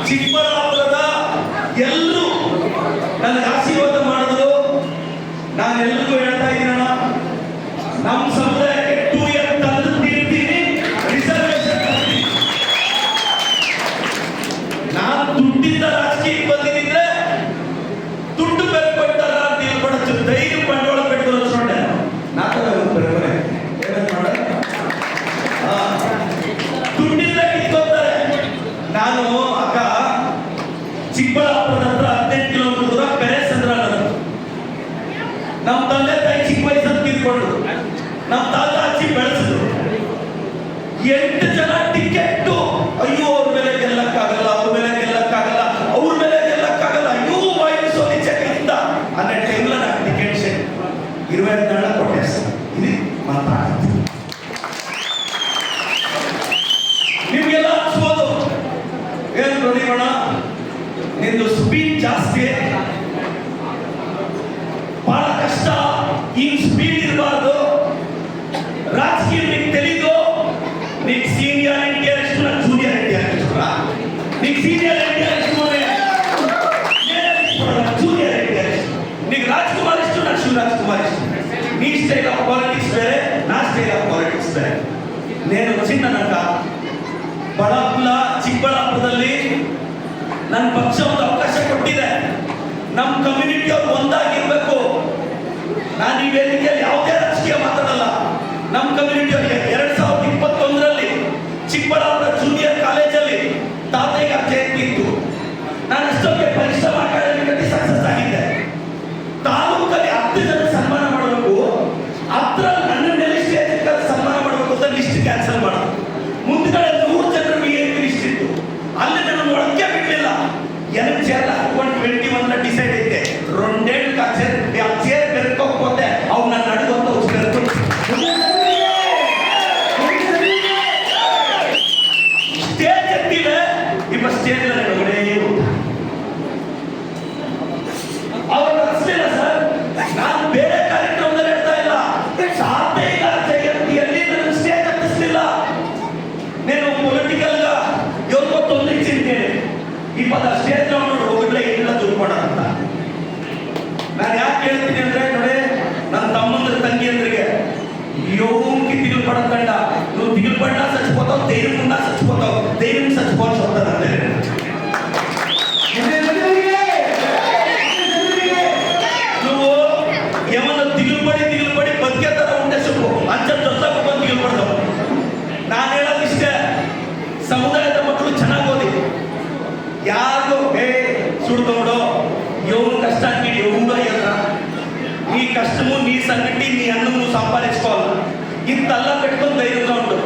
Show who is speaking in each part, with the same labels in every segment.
Speaker 1: ಚಿಕ್ಕಬಳ್ಳಾಪುರದ ಎಲ್ಲರೂ ನನಗೆ ಆಶೀರ್ವಾದ ಮಾಡಿದ್ರು. ನಾನೆಲ್ಲರಿಗೂ ಹೇಳ್ತಾ ಇದ್ದೀನಣ್ಣ, ನಮ್ಮ ಸಮುದಾಯಕ್ಕೆ 2 ಇಯರ್ ತಂದು ತೀರ್ತೀನಿ, ರಿಸರ್ವೇಶನ್ ಕೊಡ್ತೀನಿ. ನಾನು ದುಡ್ಡಿಂದ ರಾಜಕೀಯಕ್ಕೆ ಬಂದಿದ್ದರೆ ದುಡ್ಡು ಬೆಲೆ ಕೊಡ್ತಾರ ಅಂತ ಹೇಳ್ಕೊಡచ్చు, ಧೈರ್ಯ ಬಂಡವಾಳ ಬೆಳೆದು ಹಚ್ಕೊಂಡೆ ದುಡ್ಡಿಂದ ಕಿತ್ಕೊತಾರೆ. ನಾನು ಅಕ್ಕ ಚಿಕ್ಕಬಳ್ಳಾಪುರದ ಹತ್ರ 15 ಕಿಲೋಮೀಟರ್ ದೂರ ಪೆರೇಸಂದ್ರ. ನಮ್ಮ ತಂದೆ ತಾಯಿ ಚಿಕ್ಕ ವಯಸ್ಸಲ್ಲಿ ತೀರ್ಕೊಂಡ್ರು. ನಮ್ಮ ತಾತ ಅಜ್ಜಿ ಬೆಳೆಸಿದ್ರು. 8 ಜನ ಟಿಕೆಟ್, ಅಯ್ಯೋ ಅವ್ರ ಮೇಲೆ ಗೆಲ್ಲಕ್ಕಾಗಲ್ಲ, ಅವ್ರ ಮೇಲೆ ಗೆಲ್ಲಕ್ಕಾಗಲ್ಲ, ಅವ್ರ ಮೇಲೆ ಗೆಲ್ಲಕ್ಕಾಗಲ್ಲ, ಅಯ್ಯೋ ವಾಯ್ದು ಸೋಲಿ ಚೆಕ್ಕಿಂದ ಅನ್ನೋ ಟೈಮ್ಲ ನಾನು ಟಿಕೆಟ್ 27 ಕೊಟ್ಟೆ ಸರ್. ಇದು ಮಾತಾಡ್ತೀನಿ. ನಿಮ್ಗೆಲ್ಲ ಅನ್ಸ್ಬೋದು, ಏನು ಪ್ರದೀಪಣ್ಣ ನಿಂದು ಸ್ಪೀಡ್ ಜಾಸ್ತಿ, ಬಹಳ ಕಷ್ಟ, ಹಿಂಗ್ ಸ್ಪೀಡ್ ಇರಬಾರ್ದು, ರಾಜಕೀಯ ನಿಂಗೆ ತೆಲಿದು, ನಿಂಗೆ ಸೀನಿಯರ್ ಎನ್ಟಿಆರ್ ಎಷ್ಟು, ನಾನು ಜೂನಿಯರ್ ಎನ್ಟಿಆರ್ ಎಷ್ಟು, ನಿಂಗೆ ಸೀನಿಯರ್ ಎನ್ಟಿಆರ್ ಎಷ್ಟು, ಜೂನಿಯರ್ ಎನ್ಟಿಆರ್ ಎಷ್ಟು, ನಿಂಗೆ ರಾಜ್ಕುಮಾರ್ ಎಷ್ಟು, ನಾನು ಶಿವರಾಜ್ಕುಮಾರ್ ಎಷ್ಟು. ನೀ ಸ್ಟೈಲ್ ಆಫ್ ಪಾಲಿಟಿಕ್ಸ್ ಬೇರೆ, ನಾ ಸ್ಟೈಲ್ ಆಫ್ ಪಾಲಿಟಿಕ್ಸ್ ಬೇರೆ. ನೇನು ಚಿನ್ನ ನಟ ಚಿಕ್ಕಬಳ್ಳಾಪುರದಲ್ಲಿ ನನ್ನ ಪಕ್ಷ ಒಂದು ಅವಕಾಶ ಕೊಟ್ಟಿದೆ. ನಮ್ಮ ಕಮ್ಯುನಿಟಿ ಅವ್ರು ಒಂದಾಗಿರ್ಬೇಕು. ನಾನು ಈ ವೇದಿಕೆಯಲ್ಲಿ ಯಾವುದೇ ರಾಜಕೀಯ ಮಾತಾಡಲ್ಲ. ನಮ್ಮ ಕಮ್ಯುನಿಟಿ ಅವರಿಗೆ 2021ರಲ್ಲಿ ಚಿಕ್ಕಬಳ್ಳಾಪುರ ಜೂನಿಯರ್ ಕಾಲೇಜಲ್ಲಿ ತಾತಯ್ಯ ಜಯಂತಿ ಇತ್ತು. ನಾನು ಅಷ್ಟೊಂದು ಪರಿಶ್ರಮ ಕಟ್ಟಿ ಸಕ್ಸಸ್ ಆಗಿದ್ದೆ. ತಾಲೂಕಲ್ಲಿ 10 ಜನ ಸನ್ಮಾನ ಮಾಡಬೇಕು, 10 ನನ್ನ ಮೇಲೆ ಸ್ಟೇಜ್ ಸನ್ಮಾನ ಮಾಡಬೇಕು ಅಂತ ಲಿಸ್ಟ್ ಕ್ಯಾನ್ಸಲ್ ಮಾಡೋದು. ಮುಂದ್ಗಡೆ 100 ಜನರ ಲಿಸ್ಟ್ ಇತ್ತು. ಅಲ್ಲಿ ನನ್ನ ಒಳಗೆ ಬಿಡಲಿಲ್ಲ. ಎರಡು ಚೇರ್ 21 ಡಿಸೈಡ್ ಐತೆ. 2 ಚೇರ್ ಬೆರ್ಕೋಕ್ಕೋದೆ ಅವು ನನ್ನ ನಡುವಂತ ಬೆರ್ಕೊಂಡು ಸ್ಟೇಜ್ ಎತ್ತಿವೆ. ಸ್ಟೇಜ್ ಒಳಗಡೆ ಅವ್ರು ಅನಿಸ್ಲಿಲ್ಲ ಸರ್. ನಾನು ಬೇರೆ ಕಾರ್ಯಕ್ರಮದಲ್ಲಿ ಹೇಳ್ತಾ ಇಲ್ಲ, ಸಾಧನೆಗ ಜಯಂತಿಯಲ್ಲಿ ನನ್ನ ಸ್ಟೇಜ್ ಹತ್ತಿಸ್ಲಿಲ್ಲ. నేను పొలిటికల్ గా ఎవరికో తొందరించింది. ఇప్పుడు ಆ ಸ್ಟೇಜ್ ನೋಡಿ ಹೋಗಿದ್ರೆ ಇಲ್ಲ ದುಡ್ಕೊಡಂತ. ನಾನು ಯಾಕೆ ಹೇಳ್ತೀನಿ ಅಂದ್ರೆ, ನೋಡಿ ನನ್ನ ತಮ್ಮಂದ್ರ ತಂಗಿಯಂದ್ರಿಗೆ ಯೋಗಿ ತಿಗಿಲ್ ಪಡಕಂಡ, నువ్వు తిగిల్ పడ్డా చచ్చిపోతావు, ధైర్యం ఉన్నా చచ్చిపోతావు, ధైర్యం చచ్చిపోవాల్సి వస్తుంది అంటే. నువ్వు ఏమన్నా తిగిల్ పడి బతికే ತರ ఉంటే చెప్పు, ಅಂಚ ಜೊತೆಗೆ ಬಂದು ತಿಗಿಲ್ ಪಡ್ತಾవు. ನಾನು ಹೇಳೋದು ಇಷ್ಟೇ, ಸಮುದಾಯದ ಮಕ್ಕಳು ಚೆನ್ನಾಗಿ ಓದಿ. ಯಾರಿಗೂ ಸುಡ್ಕೊಂಡು ఎవరు కష్టానికి ఎవరు అయ్యారా, నీ కష్టము నీ సంగతి నీ అన్నం నువ్వు సంపాదించుకోవాలి. ఇంతల్లా పెట్టుకొని ధైర్యంగా ఉండు.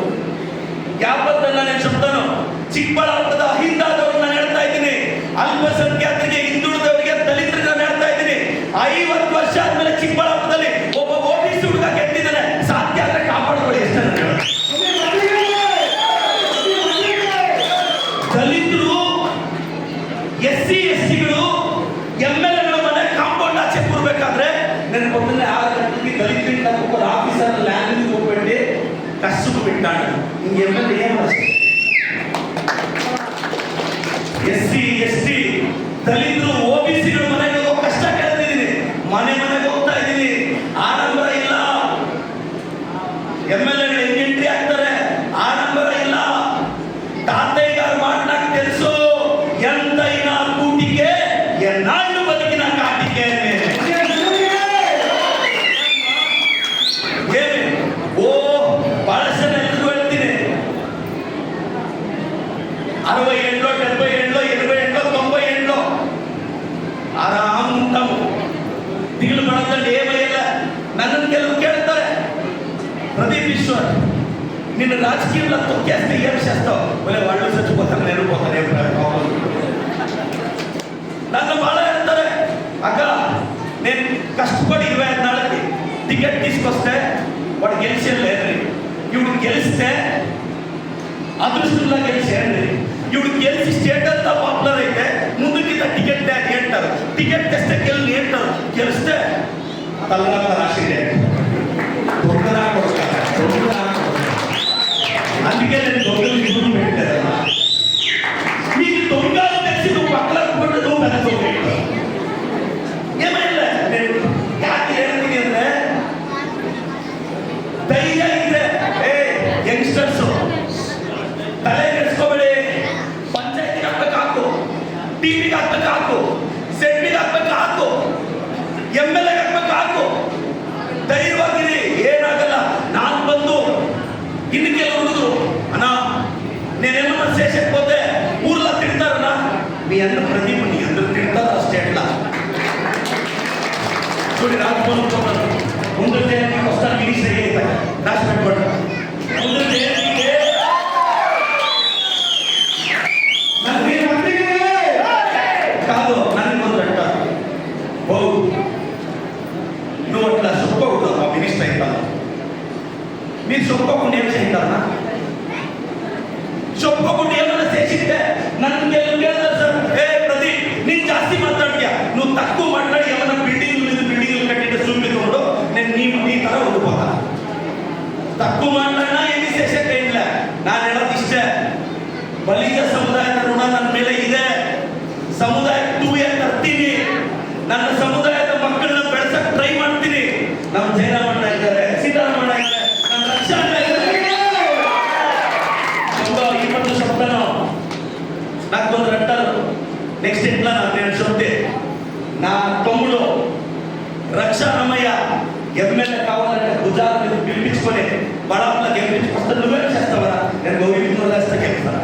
Speaker 1: ಯಾವತ್ತನ್ನ ನಾನು చెప్తాను, ಚಿಕ್ಕಬಳ್ಳಾಪುರದ ಅಹಿಂದಾದವ್ರು ನಾನು ಹೇಳ್ತಾ ಇದ್ದೀನಿ, ಅಲ್ಪಸಂಖ್ಯಾತರಿಗೆ, ಹಿಂದುಳಿದವರಿಗೆ, ದಲಿತರಿಗೆ ನಾನು ಹೇಳ್ತಾ ಇದ್ದೀನಿ. 50 ವರ್ಷ ಆದ್ಮೇಲೆ ಚಿಕ್ಕಬಳ್ಳಾಪುರದಲ್ಲಿ ಒಬ್ಬ ಓಬಿಸಿ ಹುಡುಗ ಗೆದ್ದಿದ್ದಾನೆ. ಸಾಧ್ಯ ಆದ್ರೆ ಕಾಪಾಡ್ಕೊಳ್ಳಿ. ಎಷ್ಟು ದಲಿತರು, SC STಗಳು MLAಗಳ ಮನೆ ಕಾಂಪೌಂಡ್ ಆಚೆ ಕೂರ್ಬೇಕಾದ್ರೆ ನನ್ನ పొద్దున్నే 6 గంటలకి దళితులు ఒక ఆఫీసర్ ల్యాండ్ ಹೋಗ್ಬಿಟ್ಟು ಕಷ್ಟಕ್ಕೆ ಬಿಟ್ಟಾಣ. ಹಿಂಗೆ MLA ಏನು SC ST ದಲಿತರು OBCಗಳ ಮನೆಗೆ ಹೋಗೋ ಕಷ್ಟ ಕೇಳ್ತಿದ್ದೀನಿ. ಮನೆಗೆ ಹೋಗ್ತಾ ಇದ್ದೀನಿ, ಆಡಂಬರ ಇಲ್ಲ. MLAಗಳು ಹೆಂಗೆ ಎಂಟ್ರಿ ಆಗ್ತಾರೆ, ಆಡಂಬರ ಇಲ್ಲ. ತಾತಯ್ಯ గారు మాట్లాడి తెలుసు, ఎంతైనా కూటికే ఎన్నాళ్ళు బతికిన కాటికే. ఏమి ఓ బలసన ఎందుకు వెళ్ತೀನಿ, 60 ఏళ్ళలో 70 ఏళ్ళలో 80 ఏళ్ళలో 90 ఏళ్ళలో ಆರಾಮ್ ఉంటాము. ದಿಗಿಲು ಪಡದಂಡು ಏಮಯ್ಯಲ್ಲ. ನನ್ನನ್ನು ಕೆಲವು ಕೇಳ್ತಾರೆ, ಪ್ರದೀಪ್ ಈಶ್ವರ್ నిన్ను రాజకీయంలో తొక్కేస్తే ఏం చేస్తావు? వాళ్ళు చచ్చిపోతారు, నేను పోతాను. నన్ను బాగా ಹೇಳ್ತಾರೆ, అక్క నేను కష్టపడి 25 నాళ్ళకి టికెట్ తీసుకొస్తే వాడు గెలిచేది లేదండి. ఇవిడు గెలిస్తే అదృష్టంలో గెలిచేయండి. ఇవిడు గెలిచి స్టేట్ అంతా పాపులర్ అయితే ముందుకి టికెట్ డాడీ అంటారు, టికెట్ తెస్తే గెలి అంటారు, గెలిస్తే తలరాత రాసిందే దొంగరా కొడతారు. అందుకే నేను దొంగలు పెట్టారు. మీకు దొంగలు ಟಿವಿಗೆ ಹಾಕ್ಬೇಕು ಹಾಕು, ಸೆಟ್ಗೆ ಹಾಕ್ಬೇಕು ಹಾಕು, MLA ಹಾಕ್ಬೇಕು ಹಾಕು, ಧೈರ್ಯವಾಗಿರಿ, ಏನಾಗಲ್ಲ. ನಾನು ಬಂದು ಇನ್ನು ಕೆಲವು ಹುಡುಗರು ಅಣ್ಣ నేనేమన్నా చేసేకపోతే ఊర్లో తిడతారన్నా, మీ అన్న ప్రదీప్ నీ అందరూ తిడతారు అಷ್ಟೇ అట్లా చూడి రాకపోతున్నాను. ముందు జయంతికి వస్తాను, మినిస్టర్ అయ్యేది రాసి పెట్టుకోండి. ముందు జయంతికి కాదు, నన్ను ముందు అంటారు ఓ నువ్వు అట్లా చెప్పుకోకూడదు, మా మినిస్టర్ అవుతాను. మీరు చెప్పుకోకుండా ఏం చేస్తారన్నా? చెప్పుకోకుండా ఏమైనా చేసింటే నన్ను ಕೇಳಿದ್ರೆ ಸರ್, ಏ ಪ್ರದೀಪ್ ನೀನು ಜಾಸ್ತಿ ಮಾತಾಡ್ತೀಯ, నువ్వు తక్కువ మాట్లాడి ఏమైనా బిల్డింగ్లు కట్టిన చూపితోడు నేను నీ ತರ ಓದ್ಬೋದ. తక్కువ ಮಾತಾಡಿನ ಏನಿ ಸೇಷಕ್ಕೆ ಇಲ್ಲ. ನಾನು ಹೇಳೋದು ಇಷ್ಟೇ, ಬಲಿಜ ಸಮುದಾಯದ ಋಣ ನನ್ನ ಮೇಲೆ ಇದೆ. ಸಮುದಾಯ 2 ತರ್ತೀನಿ, ನನ್ನ ಸಮುದಾಯದ ಮಕ್ಕಳನ್ನ ಬೆಳೆಸಕ್ಕೆ ಟ್ರೈ ಮಾಡ್ತೀನಿ. ನಮ್ಮ ಜಯರಾಮಣ್ಣ ಇದ್ದಾರೆ, ಸಿದ್ದರಾಮಣ್ಣ ಇದ್ದಾರೆ, ನಮ್ಮ ರಕ್ಷಾಣ್ಣ ಇದ್ದಾರೆ. ఈ పట్ల చెప్తాను, నాకు కొందరు అంటారు నెక్స్ట్ ఎట్లా నేను చెప్తే నా తమ్ముడు రక్షారమయ్య ఎమ్మెల్యే కావాలంటే భుజాల మీద పిలిపించుకొని బడాప్లా గెలిపించుకొస్తే నువ్వేం చేస్తావరా? నేను గౌరీ బిందువులు వేస్తే గెలుస్తాను.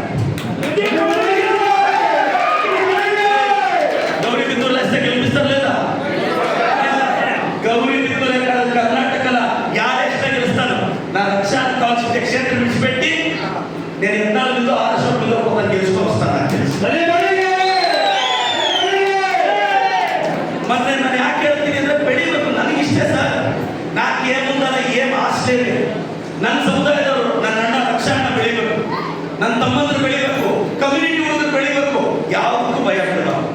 Speaker 1: గౌరీ బిందువులు వేస్తే గెలిపిస్తారు లేదా? గౌరీ బిందువులే కాదు, కర్ణాటకలో యాడేస్తే గెలుస్తాను. నా రక్షానికి కావాల్సిన క్షేత్రం విడిచిపెట్టి నేను ఎన్నాళ్ళ మీద 6 సంవత్సరాల మీద కొంత గెలుచుకొని వస్తాను. మరి నేను నన్ను ಯಾಕೆ ಹೇಳ್ತೀನಿ ಅಂದ್ರೆ ಬೆಳಿಬೇಕು, ನನಗೆ ಇಷ್ಟೇ ಸರ್. ನಾಕೇಮುಂದಲ್ಲ ಏಮ್ ಆಸೆ ಇಲ್ಲ. ನನ್ನ ಸಮುದಾಯದವರು, ನನ್ನ ಅಣ್ಣ ರಕ್ಷಾಣ್ಣ ಬೆಳಿಬೇಕು, ನನ್ನ ತಮ್ಮಂದ್ರು ಬೆಳಿಬೇಕು, ಕಮ್ಯುನಿಟಿ ಹುಡುಗರು ಬೆಳಿಬೇಕು. ಯಾವುದಕ್ಕೂ ಭಯ ಬಿಡಬಾರ್ದು.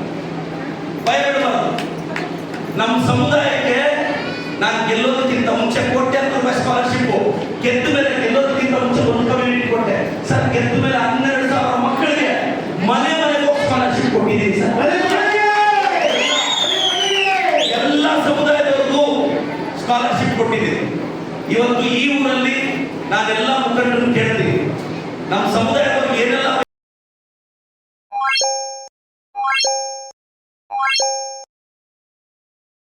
Speaker 1: ನಮ್ಮ ಸಮುದಾಯಕ್ಕೆ ನಾನು ಗೆಲ್ಲೋದಕ್ಕಿಂತ ಮುಂಚೆ ಕೋಟ್ಯಾಂತರ ರೂಪಾಯಿ ಸ್ಕಾಲರ್ಶಿಪ್, ಗೆದ್ದ ಮೇಲೆ ಗೆಲ್ಲೋದಕ್ಕಿಂತ ಮುಂಚೆ ಒಂದು ಕಮ್ಯುನಿಟಿ ಕೊಟ್ಟೆ ಸರ್. ಗೆದ್ದ ಮೇಲೆ 12,000 ಮಕ್ಕಳಿಗೆ ಮನೆಗೆ ಹೋಗಿ ಸ್ಕಾಲರ್ಶಿಪ್ ಕೊಟ್ಟಿದ್ದೀನಿ ಸರ್. ಎಲ್ಲ ಸಮುದಾಯದವ್ರಿಗೂ ಸ್ಕಾಲರ್ಶಿಪ್ ಕೊಟ್ಟಿದ್ದೀನಿ. ಇವತ್ತು ಈ ಊರಲ್ಲಿ ನಾನೆಲ್ಲ ಮುಖಂಡರನ್ನು ಕೇಳ್ತೀನಿ, ನಮ್ಮ ಸಮುದಾಯದವ್ರಿಗೆ ಏನೆಲ್ಲ